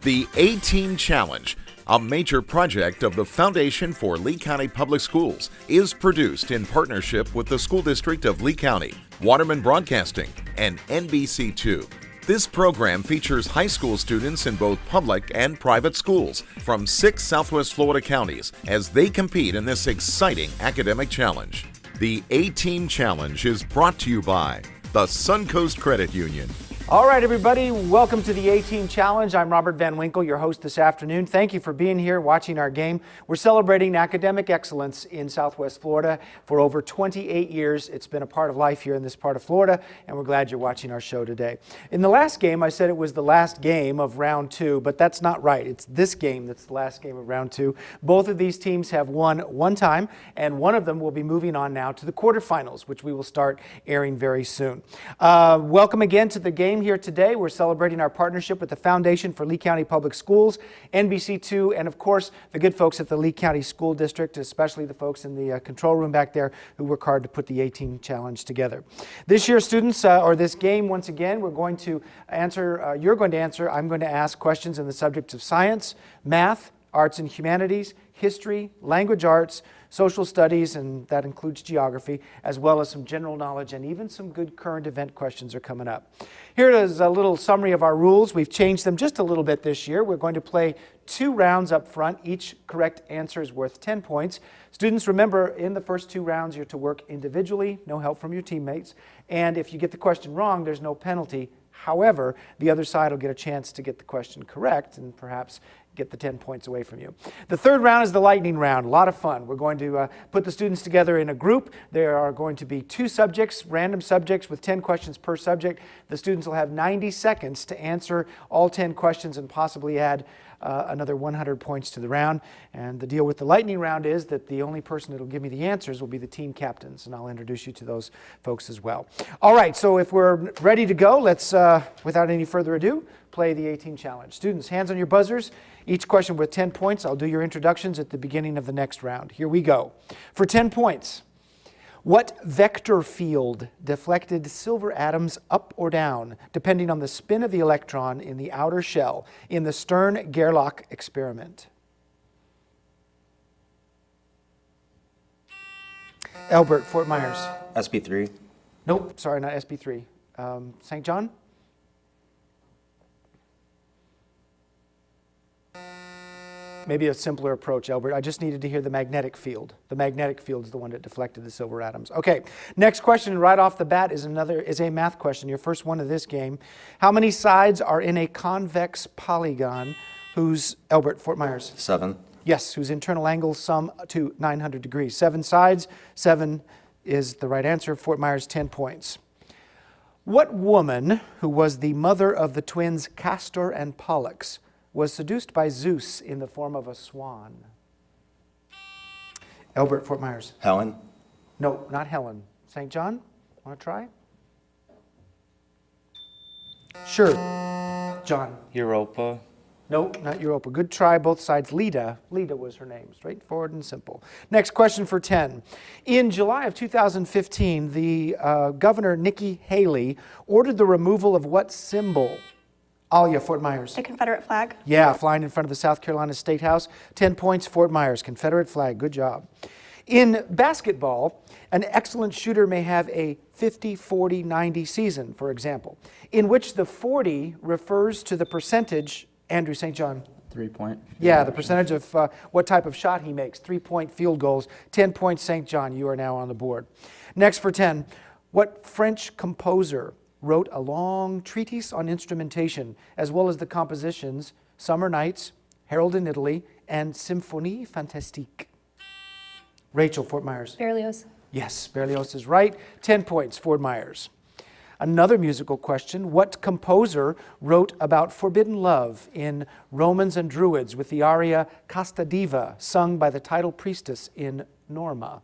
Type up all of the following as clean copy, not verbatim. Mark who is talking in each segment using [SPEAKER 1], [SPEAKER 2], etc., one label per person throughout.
[SPEAKER 1] The A-Team Challenge, a major project of the Foundation for Lee County Public Schools, is produced in partnership with the School District of Lee County, Waterman Broadcasting, and NBC2. This program features high school students in both public and private schools from 6 Southwest Florida counties as they compete in this exciting academic challenge. The A-Team Challenge is brought to you by the Suncoast Credit Union.
[SPEAKER 2] All right, everybody, welcome to the A-Team Challenge. I'm Robert Van Winkle, your host this afternoon. Thank you for being here, watching our game. We're celebrating academic excellence in Southwest Florida for over 28 years. It's been a part of life here in this part of Florida, and we're glad you're watching our show today. In the last game, I said it was the last game of round 2, but that's not right. It's this game that's the last game of round 2. Both of these teams have won one time, and one of them will be moving on now to the quarterfinals, which we will start airing very soon. Welcome again to the game here today. We're celebrating our partnership with the Foundation for Lee County Public Schools, NBC2, and of course the good folks at the Lee County School District, especially the folks in the control room back there who work hard to put the A-Team Challenge together. This year, students, or this game, once again, we're going to answer, you're going to answer, I'm going to ask questions in the subjects of science, math, arts and humanities, history, language arts, social studies, and that includes geography, as well as some general knowledge, and even some good current event questions are coming up. Here is a little summary of our rules. We've changed them just a little bit this year. We're going to play 2 rounds up front. Each correct answer is worth 10 points. Students, remember, in the first 2 rounds, you're to work individually, no help from your teammates, and if you get the question wrong, there's no penalty. However, the other side will get a chance to get the question correct and perhaps get the 10 points away from you. The third round is the lightning round. A lot of fun. We're going to put the students together in a group. There are going to be 2 subjects, random subjects with 10 questions per subject. The students will have 90 seconds to answer all 10 questions and possibly add another 100 points to the round. And the deal with the lightning round is that the only person that will give me the answers will be the team captains, and I'll introduce you to those folks as well. All right, so if we're ready to go, let's, without any further ado, play the A-Team Challenge. Students, hands on your buzzers. Each question worth 10 points. I'll do your introductions at the beginning of the next round. Here we go. For 10 points, what vector field deflected silver atoms up or down, depending on the spin of the electron in the outer shell in the Stern-Gerlach experiment? Albert, Fort Myers.
[SPEAKER 3] SB3.
[SPEAKER 2] Nope, sorry, not SB3. St. John? Maybe a simpler approach, Albert. I just needed to hear the magnetic field. The magnetic field is the one that deflected the silver atoms. Okay, next question right off the bat is a math question, your first one of this game. How many sides are in a convex polygon whose, Albert, Fort Myers?
[SPEAKER 3] 7.
[SPEAKER 2] Yes, whose internal angles sum to 900 degrees. 7 sides, 7 is the right answer. Fort Myers, 10 points. What woman, who was the mother of the twins Castor and Pollux, was seduced by Zeus in the form of a swan? Albert, Fort Myers.
[SPEAKER 3] Helen.
[SPEAKER 2] No, not Helen. St. John, want to try? Sure. John.
[SPEAKER 4] Europa.
[SPEAKER 2] No, not Europa. Good try, both sides. Leda. Leda was her name. Straightforward and simple. Next question for 10. In July of 2015, the Governor Nikki Haley ordered the removal of what symbol? Alia, Fort Myers.
[SPEAKER 5] The Confederate flag.
[SPEAKER 2] Yeah, flying in front of the South Carolina State House. 10 points, Fort Myers. Confederate flag. Good job. In basketball, an excellent shooter may have a 50, 40, 90 season, for example, in which the 40 refers to the percentage, Andrew St. John.
[SPEAKER 4] 3-point.
[SPEAKER 2] Yeah, the percentage of what type of shot he makes. 3-point field goals. 10 points, St. John. You are now on the board. Next for 10. What French composer wrote a long treatise on instrumentation, as well as the compositions Summer Nights, Harold in Italy, and Symphonie Fantastique? Rachel, Fort Myers.
[SPEAKER 5] Berlioz.
[SPEAKER 2] Yes, Berlioz is right. 10 points, Fort Myers. Another musical question. What composer wrote about forbidden love in Romans and Druids with the aria Casta Diva, sung by the title priestess in Norma?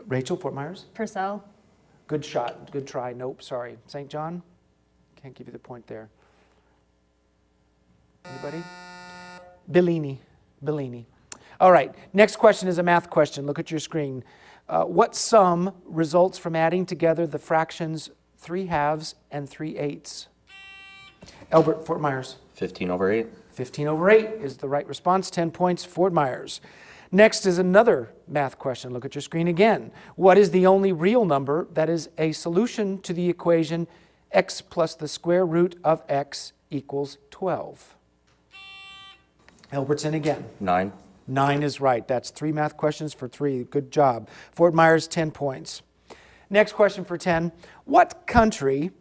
[SPEAKER 2] Rachel, Fort Myers.
[SPEAKER 5] Purcell.
[SPEAKER 2] Good shot. Good try. Nope, sorry. St. John? Can't give you the point there. Anybody? Bellini. Bellini. All right. Next question is a math question. Look at your screen. What sum results from adding together the fractions 3/2 and 3/8? Albert, Fort Myers.
[SPEAKER 3] 15/8.
[SPEAKER 2] 15/8 is the right response. 10 points, Fort Myers. Next is another math question. Look at your screen again. What is the only real number that is a solution to the equation x plus the square root of x equals 12? Albert's in again.
[SPEAKER 3] 9.
[SPEAKER 2] 9 is right. That's 3 math questions for 3. Good job. Fort Myers, 10 points. Next question for 10. What country,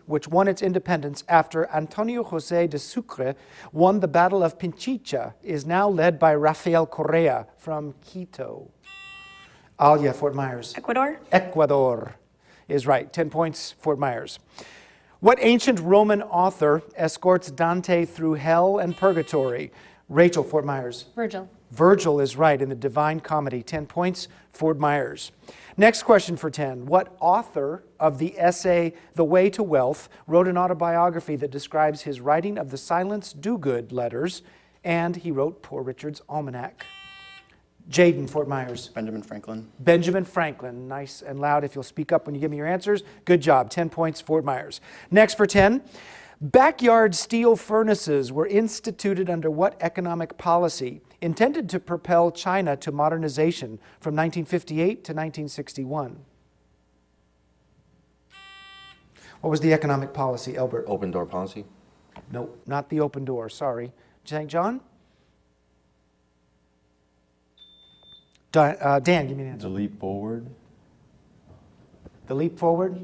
[SPEAKER 2] which won its independence after Antonio José de Sucre won the Battle of Pichincha, is now led by Rafael Correa from Quito? Alia, Fort Myers.
[SPEAKER 4] Ecuador.
[SPEAKER 2] Ecuador is right. 10 points, Fort Myers. What ancient Roman author escorts Dante through hell and purgatory? Rachel, Fort Myers.
[SPEAKER 4] Virgil.
[SPEAKER 2] Virgil is right in the Divine Comedy. 10 points, Fort Myers. Next question for 10. What author of the essay The Way to Wealth wrote an autobiography that describes his writing of the Silence Do-Good letters, and he wrote Poor Richard's Almanac? Jaden, Fort Myers.
[SPEAKER 5] Benjamin Franklin.
[SPEAKER 2] Benjamin Franklin. Nice and loud if you'll speak up when you give me your answers. Good job. 10 points, Fort Myers. Next for 10. Backyard steel furnaces were instituted under what economic policy intended to propel China to modernization from 1958 to 1961? What was the economic policy, Albert?
[SPEAKER 3] Open door policy.
[SPEAKER 2] Nope, not the open door, sorry. St. John? Dan, give me an answer.
[SPEAKER 6] The leap forward.
[SPEAKER 2] The leap forward?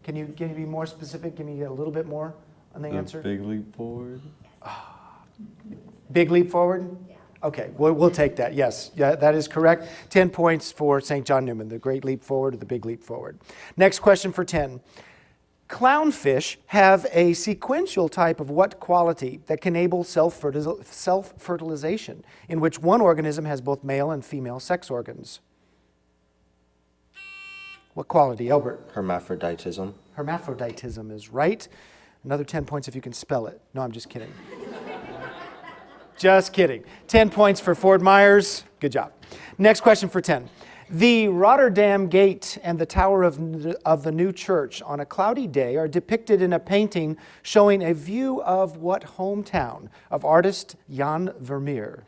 [SPEAKER 2] Can you be more specific? Give me a little bit more on the answer.
[SPEAKER 6] Big leap forward.
[SPEAKER 2] Big leap forward? Yeah. Okay, we'll take that, yes. Yeah, that is correct. 10 points for St. John Newman, the great leap forward or the big leap forward. Next question for 10. Clownfish have a sequential type of what quality that can enable self-fertilization, in which one organism has both male and female sex organs? What quality, Albert?
[SPEAKER 3] Hermaphroditism.
[SPEAKER 2] Hermaphroditism is right. Another 10 points if you can spell it. No, I'm just kidding. Just kidding. 10 points for Fort Myers. Good job. Next question for 10. The Rotterdam Gate and the Tower of the New Church on a cloudy day are depicted in a painting showing a view of what hometown of artist Jan Vermeer?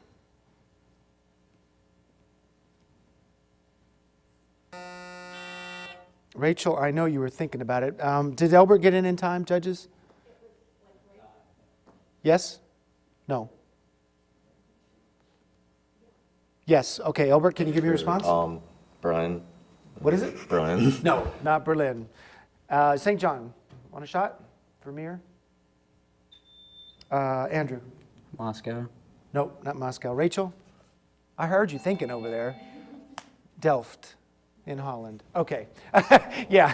[SPEAKER 2] Rachel, I know you were thinking about it. Did Albert get in time, judges? Yes? No? Yes. Okay, Albert, can you give me a response?
[SPEAKER 3] Berlin.
[SPEAKER 2] What is it?
[SPEAKER 3] Berlin.
[SPEAKER 2] No, not Berlin. St. John, want a shot? Vermeer? Andrew?
[SPEAKER 5] Moscow.
[SPEAKER 2] Nope, not Moscow. Rachel? I heard you thinking over there. Delft in Holland. Okay. Yeah,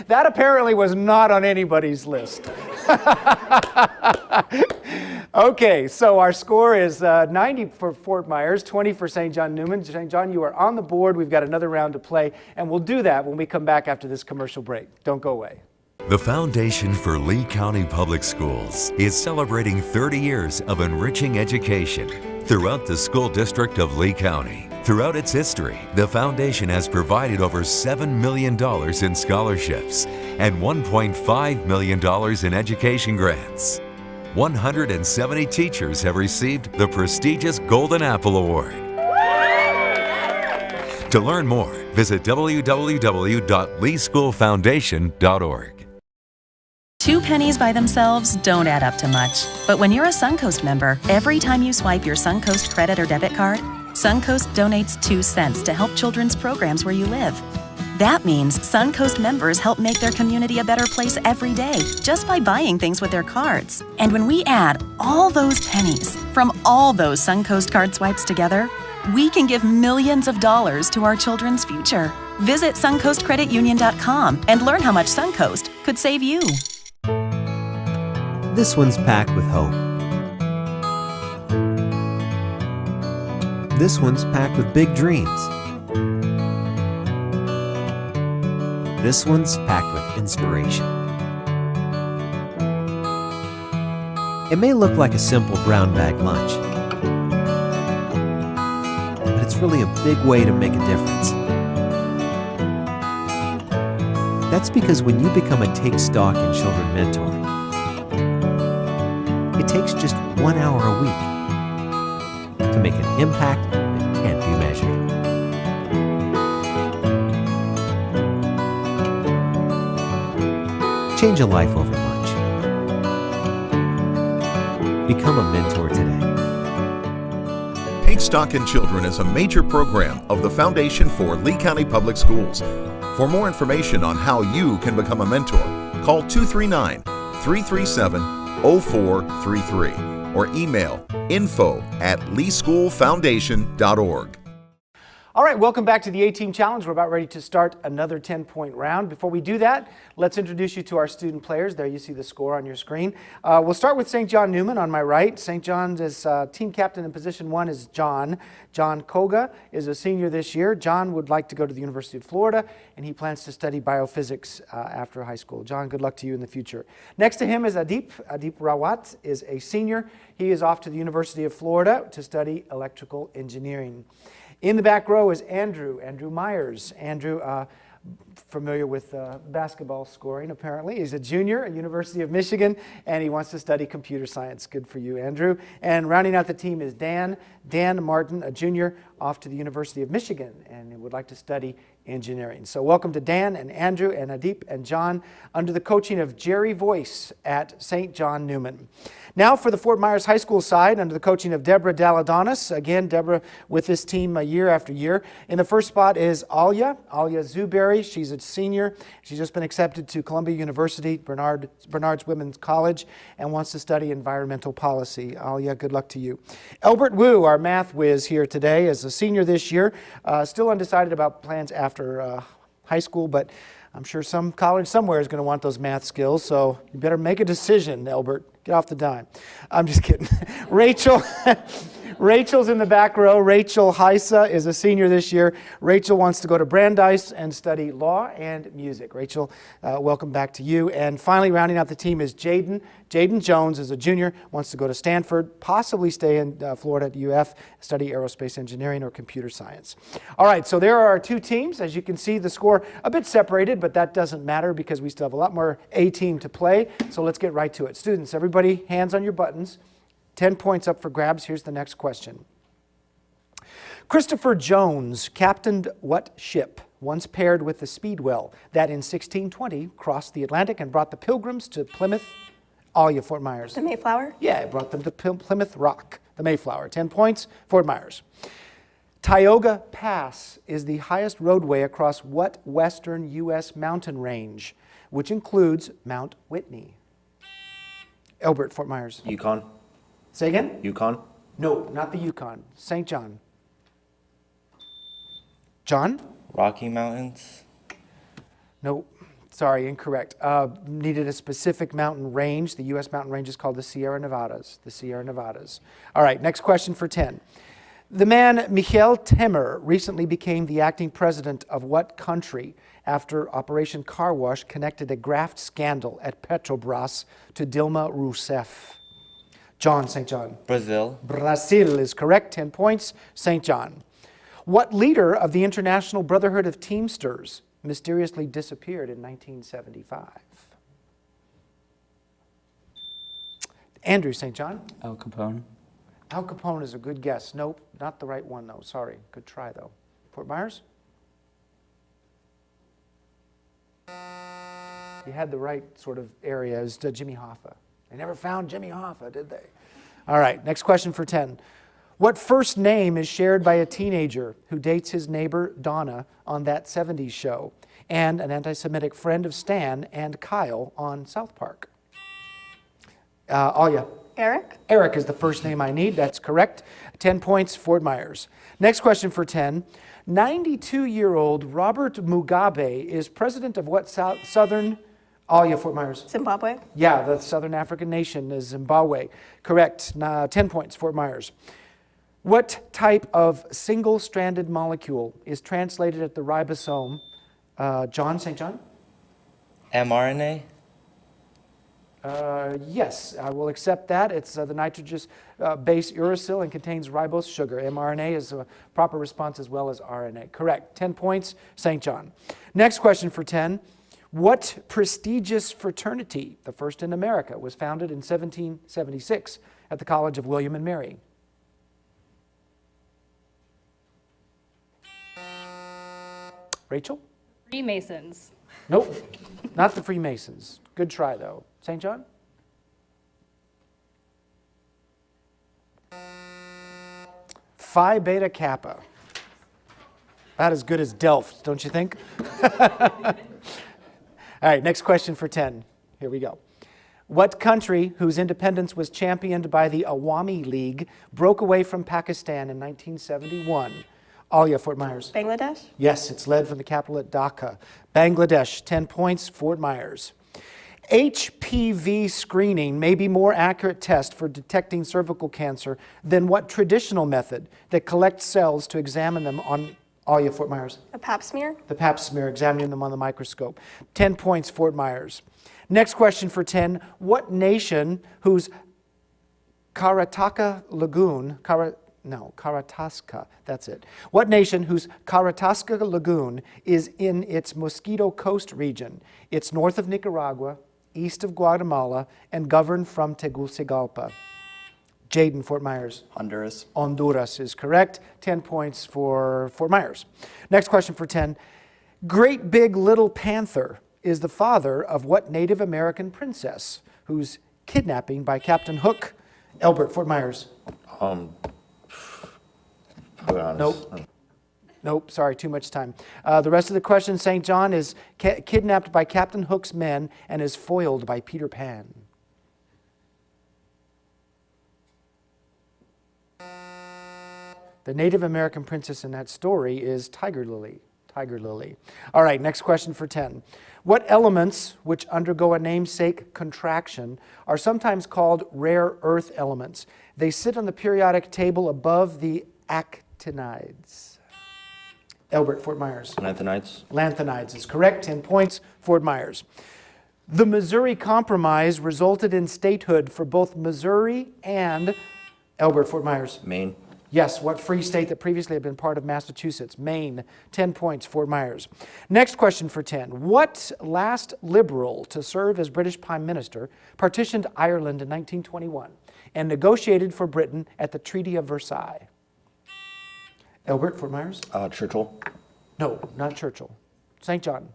[SPEAKER 2] that apparently was not on anybody's list. Okay, so our score is 90 for Fort Myers, 20 for St. John Newman. St. John, you are on the board. We've got another round to play, and we'll do that when we come back after this commercial break. Don't go away.
[SPEAKER 7] The Foundation for Lee County Public Schools is celebrating 30 years of enriching education throughout the school district of Lee County. Throughout its history, the foundation has provided over $7 million in scholarships and $1.5 million in education grants. 170 teachers have received the prestigious Golden Apple Award. To learn more, visit www.leeschoolfoundation.org.
[SPEAKER 8] 2 pennies by themselves don't add up to much. But when you're a Suncoast member, every time you swipe your Suncoast credit or debit card, Suncoast donates 2 cents to help children's programs where you live. That means Suncoast members help make their community a better place every day just by buying things with their cards. And when we add all those pennies from all those Suncoast card swipes together, we can give millions of dollars to our children's future. Visit SuncoastCreditUnion.com and learn how much Suncoast could save you.
[SPEAKER 9] This one's packed with hope. This one's packed with big dreams. This one's packed with inspiration. It may look like a simple brown bag lunch, but it's really a big way to make a difference. That's because when you become a Take Stock in Children mentor, it takes just 1 hour a week to make an impact that can't be measured. Change a life over lunch. Become a mentor today.
[SPEAKER 1] Take Stock in Children is a major program of the Foundation for Lee County Public Schools. For more information on how you can become a mentor, call 239-337-0433 or email info@leeschoolfoundation.org.
[SPEAKER 2] All right, welcome back to the A-Team Challenge. We're about ready to start another 10-point round. Before we do that, let's introduce you to our student players. There you see the score on your screen. We'll start with St. John Newman on my right. St. John's team captain in position 1 is John. John Koga is a senior this year. John would like to go to the University of Florida, and he plans to study biophysics after high school. John, good luck to you in the future. Next to him is Adip. Adip Rawat is a senior. He is off to the University of Florida to study electrical engineering. In the back row is Andrew Myers. Andrew, familiar with basketball scoring, apparently. He's a junior at University of Michigan, and he wants to study computer science. Good for you, Andrew. And rounding out the team is Dan Martin, a junior, off to the University of Michigan, and he would like to study engineering. So welcome to Dan and Andrew and Adip and John under the coaching of Jerry Voice at St. John Newman. Now for the Fort Myers High School side under the coaching of Deborah Daladonis. Again, Deborah with this team year after year. In the first spot is Alia Zuberry. She's a senior. She's just been accepted to Columbia University, Bernard's Women's College, and wants to study environmental policy. Alia, good luck to you. Elbert Wu, our math whiz here today, is a senior this year. Still undecided about plans after high school, but I'm sure some college somewhere is going to want those math skills, so you better make a decision, Elbert. Get off the dime. I'm just kidding. Rachel's in the back row. Rachel Heisa is a senior this year. Rachel wants to go to Brandeis and study law and music. Rachel, welcome back to you. And finally, rounding out the team is Jaden. Jaden Jones is a junior, wants to go to Stanford, possibly stay in Florida at UF, study aerospace engineering or computer science. All right, so there are our two teams. As you can see, the score a bit separated, but that doesn't matter because we still have a lot more A-team to play. So let's get right to it. Students, everybody, hands on your buttons. 10 points up for grabs. Here's the next question. Christopher Jones captained what ship once paired with the Speedwell that in 1620 crossed the Atlantic and brought the Pilgrims to Plymouth? Alia, Fort Myers.
[SPEAKER 4] The Mayflower?
[SPEAKER 2] Yeah, it brought them to Plymouth Rock, the Mayflower. 10 points, Fort Myers. Tioga Pass is the highest roadway across what western U.S. mountain range, which includes Mount Whitney? Elbert, Fort Myers.
[SPEAKER 3] Yukon.
[SPEAKER 2] Say again?
[SPEAKER 3] Yukon.
[SPEAKER 2] No, not the Yukon. St. John. John?
[SPEAKER 5] Rocky Mountains.
[SPEAKER 2] No, sorry, incorrect. Needed a specific mountain range. The U.S. mountain range is called the Sierra Nevadas. The Sierra Nevadas. All right, next question for 10. The man Michael Temer recently became the acting president of what country after Operation Car Wash connected a graft scandal at Petrobras to Dilma Rousseff? John, St. John.
[SPEAKER 5] Brazil.
[SPEAKER 2] Brazil is correct. 10 points. St. John. What leader of the International Brotherhood of Teamsters mysteriously disappeared in 1975? Andrew, St. John.
[SPEAKER 5] Al Capone.
[SPEAKER 2] Al Capone is a good guess. Nope, not the right one, though. Sorry. Good try, though. Fort Myers? You had the right sort of area. It was Jimmy Hoffa. They never found Jimmy Hoffa, did they? All right, next question for 10. What first name is shared by a teenager who dates his neighbor Donna on That 70s Show and an anti-Semitic friend of Stan and Kyle on South Park? Alia.
[SPEAKER 4] Eric?
[SPEAKER 2] Eric is the first name I need. That's correct. 10 points, Fort Myers. Next question for 10. 92-year-old Robert Mugabe is president of what southern... Alia, Fort Myers.
[SPEAKER 4] Zimbabwe?
[SPEAKER 2] Yeah, the southern African nation is Zimbabwe. Correct. 10 points, Fort Myers. What type of single-stranded molecule is translated at the ribosome? John, St. John?
[SPEAKER 5] mRNA.
[SPEAKER 2] Yes, I will accept that. It's the nitrogenous base uracil and contains ribose sugar. mRNA is a proper response as well as RNA. Correct. 10 points, St. John. Next question for 10. What prestigious fraternity, the first in America, was founded in 1776 at the College of William and Mary? Rachel?
[SPEAKER 4] Freemasons.
[SPEAKER 2] Nope, not the Freemasons. Good try, though. St. John? Phi Beta Kappa. About as good as Delft, don't you think? All right, next question for 10. Here we go. What country, whose independence was championed by the Awami League, broke away from Pakistan in 1971? Alia, Fort Myers.
[SPEAKER 6] Bangladesh?
[SPEAKER 2] Yes, it's led from the capital at Dhaka. Bangladesh, 10 points, Fort Myers. HPV screening may be more accurate test for detecting cervical cancer than what traditional method that collects cells to examine them on Alia, Fort Myers?
[SPEAKER 6] A pap smear?
[SPEAKER 2] The pap smear, examining them on the microscope. 10 points, Fort Myers. Next question for 10. What nation whose Karataska Lagoon, Karataska, that's it. What nation whose Karataska Lagoon is in its Mosquito Coast region? It's north of Nicaragua, east of Guatemala, and governed from Tegucigalpa. Jaden, Fort Myers.
[SPEAKER 5] Honduras.
[SPEAKER 2] Honduras is correct. 10 points for Fort Myers. Next question for 10. Great Big Little Panther is the father of what Native American princess whose kidnapping by Captain Hook? Elbert, Fort Myers. Nope. Nope, sorry, too much time. The rest of the question, St. John is kidnapped by Captain Hook's men and is foiled by Peter Pan. The Native American princess in that story is Tiger Lily. Tiger Lily. All right, next question for 10. What elements, which undergo a namesake contraction, are sometimes called rare earth elements? They sit on the periodic table above the actinides. Elbert, Fort Myers.
[SPEAKER 3] Lanthanides.
[SPEAKER 2] Lanthanides is correct. 10 points, Fort Myers. The Missouri Compromise resulted in statehood for both Missouri and Elbert, Fort Myers.
[SPEAKER 3] Maine.
[SPEAKER 2] Yes, what free state that previously had been part of Massachusetts? Maine. 10 points, Fort Myers. Next question for 10. What last Liberal to serve as British Prime Minister partitioned Ireland in 1921 and negotiated for Britain at the Treaty of Versailles? Elbert, Fort Myers?
[SPEAKER 3] Churchill.
[SPEAKER 2] No, not Churchill. St. John.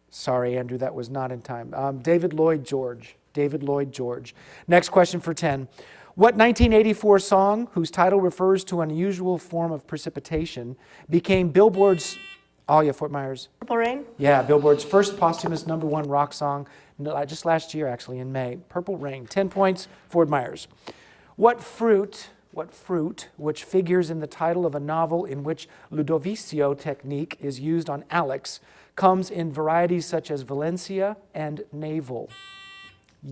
[SPEAKER 2] Sorry, Andrew, that was not in time. David Lloyd George. David Lloyd George. Next question for 10. What 1984 song, whose title refers to an unusual form of precipitation, became Billboard's, Alia, Fort Myers?
[SPEAKER 6] Purple Rain?
[SPEAKER 2] Yeah, Billboard's first posthumous #1 rock song, just last year actually, in May. Purple Rain. 10 points, Fort Myers. What fruit, which figures in the title of a novel in which Ludovicio technique is used on Alex, comes in varieties such as Valencia and Navel?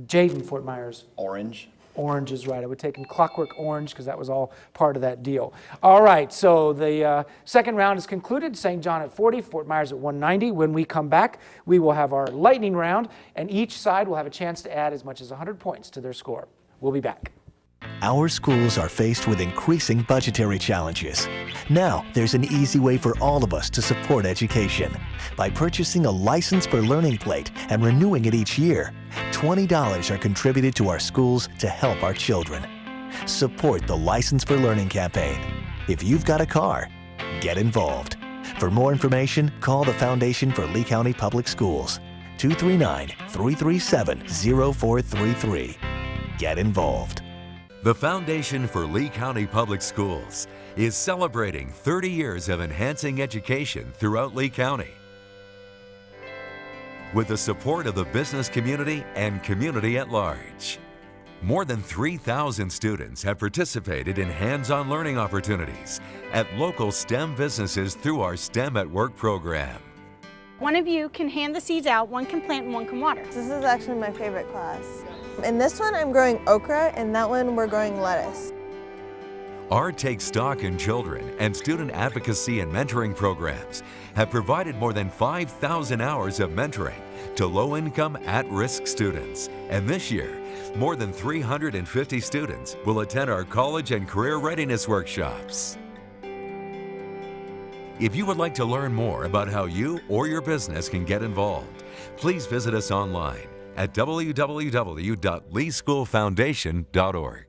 [SPEAKER 2] Jaden, Fort Myers.
[SPEAKER 5] Orange.
[SPEAKER 2] Orange is right. I would take in Clockwork Orange because that was all part of that deal. All right, so the second round is concluded. St. John at 40, Fort Myers at 190. When we come back, we will have our lightning round, and each side will have a chance to add as much as 100 points to their score. We'll be back.
[SPEAKER 10] Our schools are faced with increasing budgetary challenges. Now, there's an easy way for all of us to support education. By purchasing a License for Learning plate and renewing it each year, $20 are contributed to our schools to help our children. Support the License for Learning campaign. If you've got a car, get involved. For more information, call the Foundation for Lee County Public Schools, 239-337-0433. Get involved.
[SPEAKER 7] The Foundation for Lee County Public Schools is celebrating 30 years of enhancing education throughout Lee County. With the support of the business community and community at large. More than 3,000 students have participated in hands-on learning opportunities at local STEM businesses through our STEM at Work program.
[SPEAKER 11] One of you can hand the seeds out, one can plant and one can water.
[SPEAKER 6] This is actually my favorite class. In this one, I'm growing okra, and that one, we're growing lettuce.
[SPEAKER 7] Our Take Stock in Children and student advocacy and mentoring programs have provided more than 5,000 hours of mentoring to low-income, at-risk students. And this year, more than 350 students will attend our college and career readiness workshops. If you would like to learn more about how you or your business can get involved, please visit us online at www.leeschoolfoundation.org.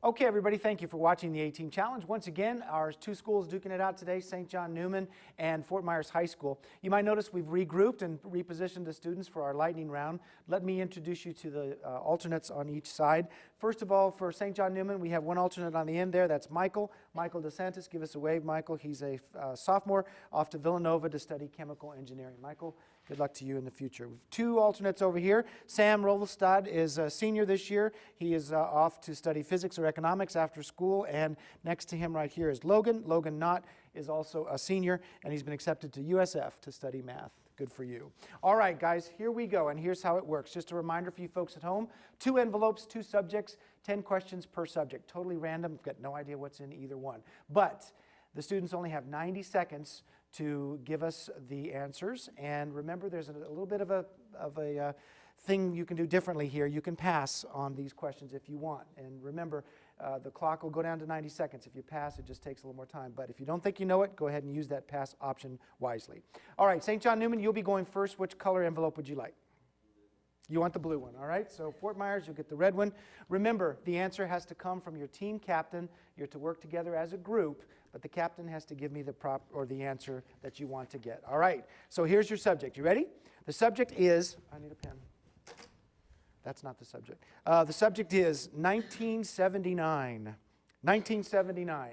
[SPEAKER 2] Okay, everybody, thank you for watching the A-Team Challenge. Once again, our two schools duking it out today, St. John Newman and Fort Myers High School. You might notice we've regrouped and repositioned the students for our lightning round. Let me introduce you to the alternates on each side. First of all, for St. John Newman, we have one alternate on the end there. That's Michael DeSantis. Give us a wave, Michael. He's a sophomore off to Villanova to study chemical engineering. Michael, good luck to you in the future. We've two alternates over here. Sam Rovelstad is a senior this year. He is off to study physics or economics after school. And next to him right here is Logan. Logan Knott is also a senior, and he's been accepted to USF to study math. Good for you. All right, guys, here we go, and here's how it works. Just a reminder for you folks at home, 2 envelopes, 2 subjects, 10 questions per subject. Totally random. I've got no idea what's in either one. But the students only have 90 seconds to give us the answers. And remember, there's a little bit of a thing you can do differently here. You can pass on these questions if you want. And remember, the clock will go down to 90 seconds. If you pass, it just takes a little more time. But if you don't think you know it, go ahead and use that pass option wisely. All right, St. John Newman, you'll be going first. Which color envelope would you like? You want the blue one, all right? So Fort Myers, you'll get the red one. Remember, the answer has to come from your team captain. You're to work together as a group, but the captain has to give me the prop or the answer that you want to get. All right, so here's your subject. You ready? The subject is, I need a pen. That's not the subject. The subject is 1979. 1979.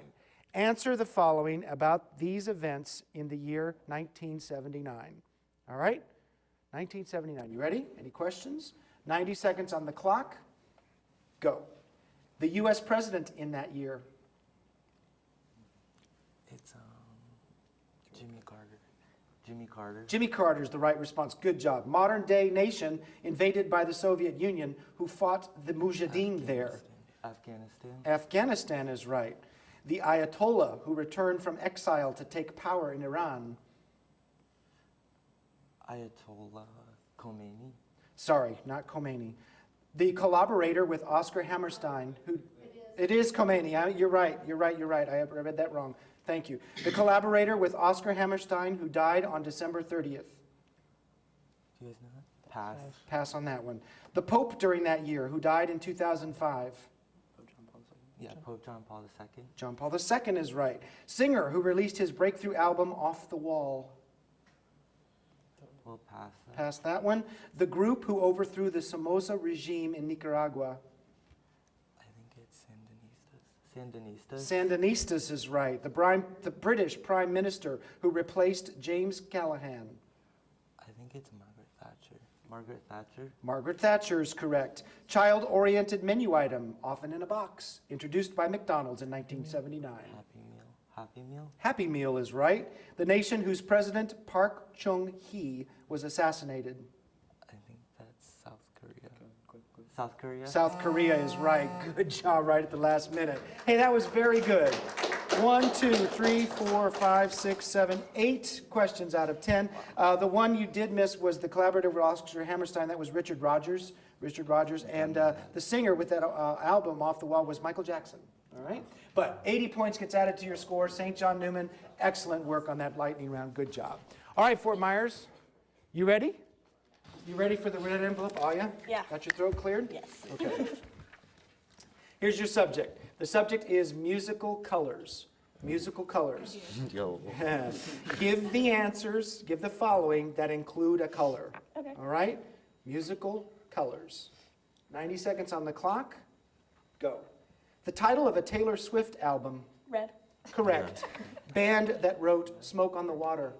[SPEAKER 2] Answer the following about these events in the year 1979. All right? 1979. You ready? Any questions? 90 seconds on the clock. Go. The U.S. president in that year.
[SPEAKER 5] It's Jimmy Carter. Jimmy Carter.
[SPEAKER 2] Jimmy Carter is the right response. Good job. Modern day nation invaded by the Soviet Union who fought the Mujahideen there.
[SPEAKER 5] Afghanistan.
[SPEAKER 2] Afghanistan is right. The Ayatollah who returned from exile to take power in Iran.
[SPEAKER 5] Ayatollah Khomeini.
[SPEAKER 2] Sorry, not Khomeini. The collaborator with Oscar Hammerstein, who... It is Khomeini. You're right. I read that wrong. Thank you. The collaborator with Oscar Hammerstein, who died on December 30th.
[SPEAKER 5] Do you guys know that? Pass.
[SPEAKER 2] Pass on that one. The Pope during that year, who died in 2005.
[SPEAKER 5] Yeah, Pope John Paul II.
[SPEAKER 2] John Paul II is right. Singer, who released his breakthrough album, Off the Wall.
[SPEAKER 5] We'll pass that.
[SPEAKER 2] Pass that one. The group who overthrew the Somoza regime in Nicaragua.
[SPEAKER 5] I think it's Sandinistas.
[SPEAKER 2] Sandinistas is right. The British Prime Minister who replaced James Callaghan.
[SPEAKER 5] I think it's Margaret Thatcher. Margaret Thatcher.
[SPEAKER 2] Margaret Thatcher is correct. Child-oriented menu item, often in a box, introduced by McDonald's in 1979.
[SPEAKER 5] Happy Meal.
[SPEAKER 2] Happy Meal is right. The nation whose president, Park Chung-hee, was assassinated.
[SPEAKER 5] I think that's South Korea. South Korea?
[SPEAKER 2] South Korea is right. Good job right at the last minute. Hey, that was very good. 1, 2, 3, 4, 5, 6, 7, 8 questions out of 10. The one you did miss was the collaborator with Oscar Hammerstein. That was Richard Rogers. And the singer with that album, Off the Wall, was Michael Jackson. All right? But 80 points gets added to your score. St. John Newman, excellent work on that lightning round. Good job. All right, Fort Myers, you ready? You ready for the red envelope? Are you?
[SPEAKER 6] Yeah.
[SPEAKER 2] Got your throat cleared?
[SPEAKER 6] Yes.
[SPEAKER 2] Okay. Here's your subject. The subject is musical colors. Musical colors.
[SPEAKER 3] Yo.
[SPEAKER 2] Give the answers, give the following that include a color.
[SPEAKER 6] Okay.
[SPEAKER 2] All right? Musical colors. 90 seconds on the clock. Go. The title of a Taylor Swift album.
[SPEAKER 6] Red.
[SPEAKER 2] Correct. Band that wrote Smoke on the Water.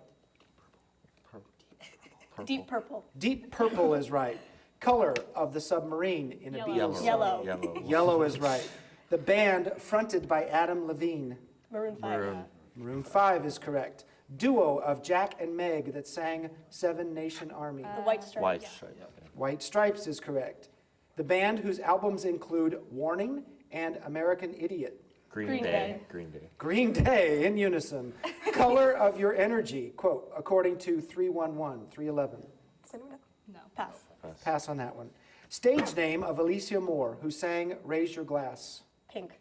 [SPEAKER 6] Deep purple.
[SPEAKER 2] Deep Purple is right. Color of the submarine in a Beatles song.
[SPEAKER 6] Yellow.
[SPEAKER 2] Yellow is right. The band fronted by Adam Levine.
[SPEAKER 6] Maroon 5.
[SPEAKER 2] Maroon 5 is correct. Duo of Jack and Meg that sang Seven Nation Army.
[SPEAKER 6] The White Stripes.
[SPEAKER 3] White stripe.
[SPEAKER 2] White Stripes is correct. The band whose albums include Warning and American Idiot.
[SPEAKER 3] Green Day. Green Day.
[SPEAKER 2] Green Day in unison. Color of your energy, quote, according to 311, 311.
[SPEAKER 6] Does anyone know? No. Pass.
[SPEAKER 2] Pass on that one. Stage name of Alicia Moore, who sang Raise Your Glass.
[SPEAKER 6] Pink.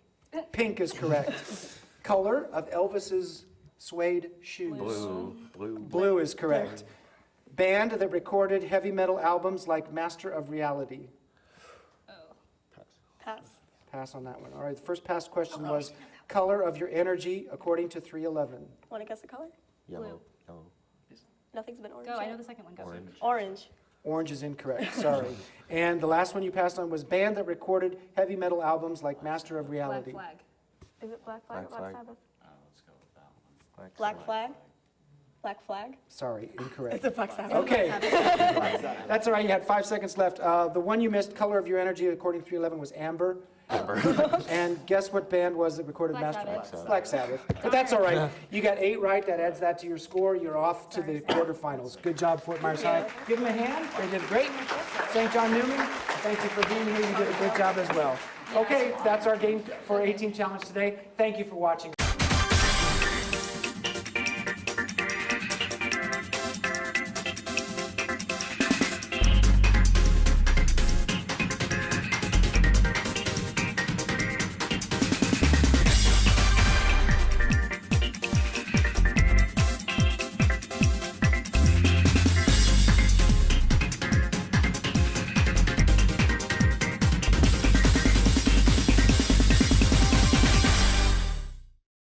[SPEAKER 2] Pink is correct. Color of Elvis's Suede shoes.
[SPEAKER 3] Blue.
[SPEAKER 2] Blue is correct. Band that recorded heavy metal albums like Master of Reality.
[SPEAKER 6] Pass.
[SPEAKER 2] Pass on that one. All right, the first pass question was color of your energy according to 311.
[SPEAKER 6] Want to guess the color?
[SPEAKER 3] Yellow.
[SPEAKER 6] Nothing's been orange
[SPEAKER 4] Go, I
[SPEAKER 6] yet.
[SPEAKER 4] know the second one. Go.
[SPEAKER 6] Orange.
[SPEAKER 2] Orange is incorrect, sorry. And the last one you passed on was band that recorded heavy metal albums like Master of
[SPEAKER 4] Black
[SPEAKER 2] Reality.
[SPEAKER 4] flag.
[SPEAKER 6] Is it Black Flag?
[SPEAKER 3] Black Flag.
[SPEAKER 6] Sabbath?
[SPEAKER 3] Let's go with that one.
[SPEAKER 6] Black Flag? Black Flag?
[SPEAKER 2] Sorry, incorrect.
[SPEAKER 6] It's a Black Sabbath.
[SPEAKER 2] Okay. That's all right, you had 5 seconds left. The one you missed, color of your energy according to 311 was amber. And guess what band was that recorded
[SPEAKER 4] Black
[SPEAKER 2] Master?
[SPEAKER 4] Sabbath.
[SPEAKER 2] Black Sabbath. But that's all right. You got 8 right. That adds that to your score. You're off to the quarterfinals. Good job, Fort Myers High. Give them a hand. They did great. St. John Newman, thank you for being here. You did a good job as well. Okay, that's our game for A-Team Challenge today. Thank you for watching.